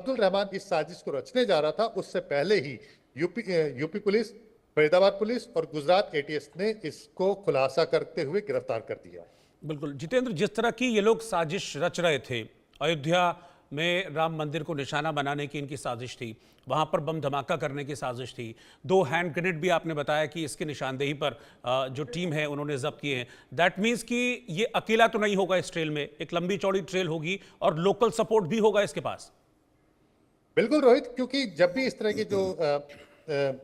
अब्दुल रहमान इस साजिश को रचने जा रहा था, उससे पहले ही यूपी पुलिस, फरीदाबाद पुलिस और गुजरात एटीएस ने इसको खुलासा करते हुए गिरफ्तार कर दिया। बिल्कुल जितेंद्र, जिस तरह की ये लोग साजिश रच रहे थे, अयोध्या में राम मंदिर को निशाना बनाने की इनकी साजिश थी, वहां पर बम धमाका करने की साजिश थी, 2 हैंड ग्रेनेड भी आपने बताया कि इसकी निशानदेही पर जो टीम है उन्होंने जब्त किए हैं। दैट मीन्स कि ये अकेला तो नहीं होगा इस ट्रेल में, एक लंबी चौड़ी ट्रेल होगी और लोकल सपोर्ट भी होगा इसके पास। बिल्कुल रोहित, क्योंकि जब भी इस तरह की जो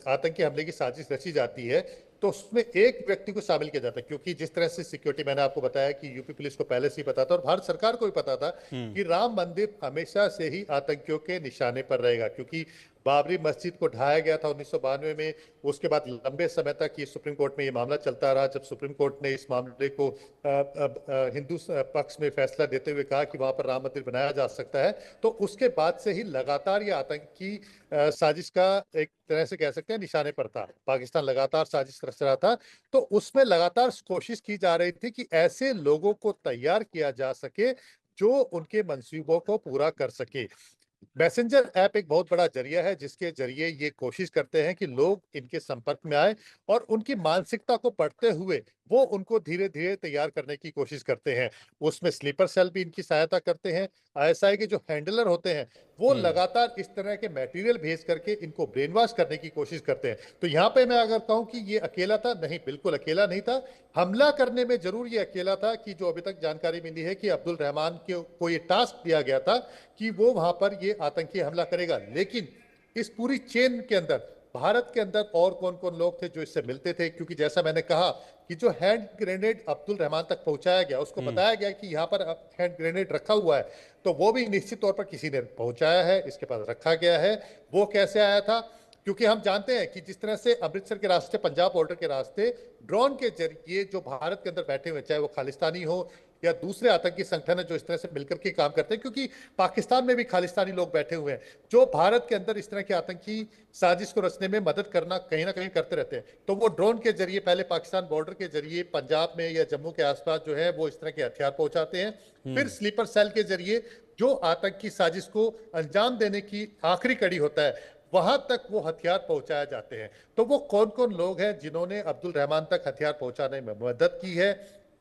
आतंकी हमले की साजिश रची जाती है तो उसमें एक व्यक्ति को शामिल किया जाता है, क्योंकि जिस तरह से सिक्योरिटी, मैंने आपको बताया कि यूपी पुलिस को पहले से ही पता था और भारत सरकार को भी पता था कि राम मंदिर हमेशा से ही आतंकियों के निशाने पर रहेगा, क्योंकि बाबरी मस्जिद को ढाया गया था 1992 में। उसके बाद लंबे समय तक ये सुप्रीम कोर्ट में ये मामला चलता रहा। जब सुप्रीम कोर्ट ने इस मामले को हिंदू पक्ष में फैसला देते हुए कहा कि वहां पर राम मंदिर बनाया जा सकता है, तो उसके बाद से ही लगातार ये आतंकी साजिश का एक तरह से कह सकते हैं निशाने पर था। पाकिस्तान लगातार साजिश रच रहा था, तो उसमें लगातार कोशिश की जा रही थी कि ऐसे लोगों को तैयार किया जा सके जो उनके मंसूबों को पूरा कर सके। मैसेंजर ऐप एक बहुत बड़ा जरिया है जिसके जरिए ये कोशिश करते हैं कि लोग इनके संपर्क में आए और उनकी मानसिकता को पढ़ते हुए वो उनको धीरे धीरे तैयार करने की कोशिश करते हैं। उसमें स्लीपर सेल भी इनकी सहायता करते हैं। आईएसआई के जो हैंडलर होते हैं वो लगातार इस तरह के मटेरियल भेज करके इनको ब्रेन वॉश करने की कोशिश करते हैं। तो यहाँ पे मैं अगर कहूँ कि ये अकेला था, नहीं, बिल्कुल अकेला नहीं था। हमला करने में जरूर ये अकेला था कि जो अभी तक जानकारी मिली है कि अब्दुल रहमान को ये टास्क दिया गया था कि वो वहां पर ये आतंकी हमला करेगा, लेकिन इस पूरी चेन के अंदर भारत के अंदर और कौन कौन लोग थे जो इससे मिलते थे, क्योंकि जैसा मैंने कहा कि जो हैंड ग्रेनेड अब्दुल रहमान तक पहुंचाया गया, उसको बताया गया कि यहाँ पर हैंड ग्रेनेड रखा हुआ है, तो वो भी निश्चित तौर पर किसी ने पहुंचाया है, इसके पास रखा गया है। वो कैसे आया था? क्योंकि हम जानते हैं कि जिस तरह से अमृतसर के रास्ते, पंजाब बॉर्डर के रास्ते ड्रोन के जरिए जो भारत के अंदर बैठे हुए, चाहे वो खालिस्तानी हो या दूसरे आतंकी संगठन है जो इस तरह से मिलकर के काम करते हैं, क्योंकि पाकिस्तान में भी खालिस्तानी लोग बैठे हुए हैं जो भारत के अंदर इस तरह की आतंकी साजिश को रचने में मदद करना कहीं ना कहीं करते रहते हैं। तो वो ड्रोन के जरिए पहले पाकिस्तान बॉर्डर के जरिए पंजाब में या जम्मू के आसपास जो है वो इस तरह के हथियार पहुंचाते हैं। फिर स्लीपर सेल के जरिए जो आतंकी साजिश को अंजाम देने की आखिरी कड़ी होता है वहां तक वो हथियार पहुंचाए जाते हैं। तो वो कौन कौन लोग हैं जिन्होंने अब्दुल रहमान तक हथियार पहुंचाने में मदद की है,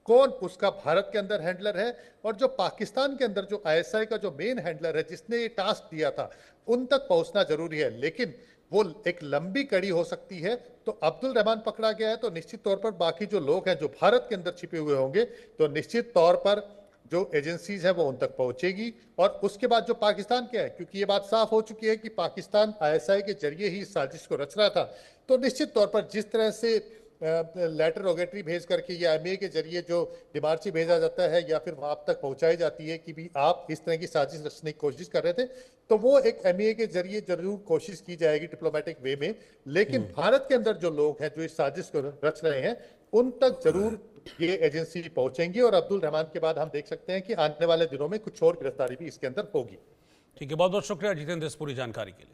कौन उसका भारत के अंदर हैंडलर है, और जो पाकिस्तान के अंदर जो आईएसआई का जो मेन हैंडलर है जिसने ये टास्क दिया था, उन तक पहुंचना जरूरी है। लेकिन वो एक लंबी कड़ी हो सकती है। तो अब्दुल रहमान पकड़ा गया है तो निश्चित तौर पर बाकी जो लोग हैं जो भारत के अंदर छिपे हुए होंगे, तो निश्चित तौर पर जो एजेंसीज है वो उन तक पहुंचेगी। और उसके बाद जो पाकिस्तान के है, क्योंकि ये बात साफ हो चुकी है कि पाकिस्तान आईएसआई के जरिए ही साजिश को रच रहा था, तो निश्चित तौर पर जिस तरह से लेटर रोगेटरी भेज करके या एमए के जरिए जो डिमार्ची भेजा जाता है या फिर वहां तक पहुंचाई जाती है कि भी आप इस तरह की साजिश रचने की कोशिश कर रहे थे, तो वो एक एमए के जरिए जरूर कोशिश की जाएगी डिप्लोमेटिक वे में। लेकिन भारत के अंदर जो लोग हैं जो इस साजिश को रच रहे हैं उन तक जरूर ये एजेंसी पहुंचेंगी और अब्दुल रहमान के बाद हम देख सकते हैं कि आने वाले दिनों में कुछ और गिरफ्तारी भी इसके अंदर होगी। ठीक है, बहुत बहुत शुक्रिया जितेंद्र इस पूरी जानकारी के लिए।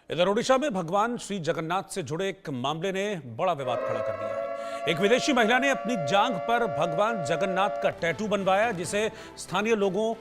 इधर ओडिशा में भगवान श्री जगन्नाथ से जुड़े एक मामले ने बड़ा विवाद खड़ा कर दिया है। एक विदेशी महिला ने अपनी जांघ पर भगवान जगन्नाथ का टैटू बनवाया जिसे स्थानीय लोगों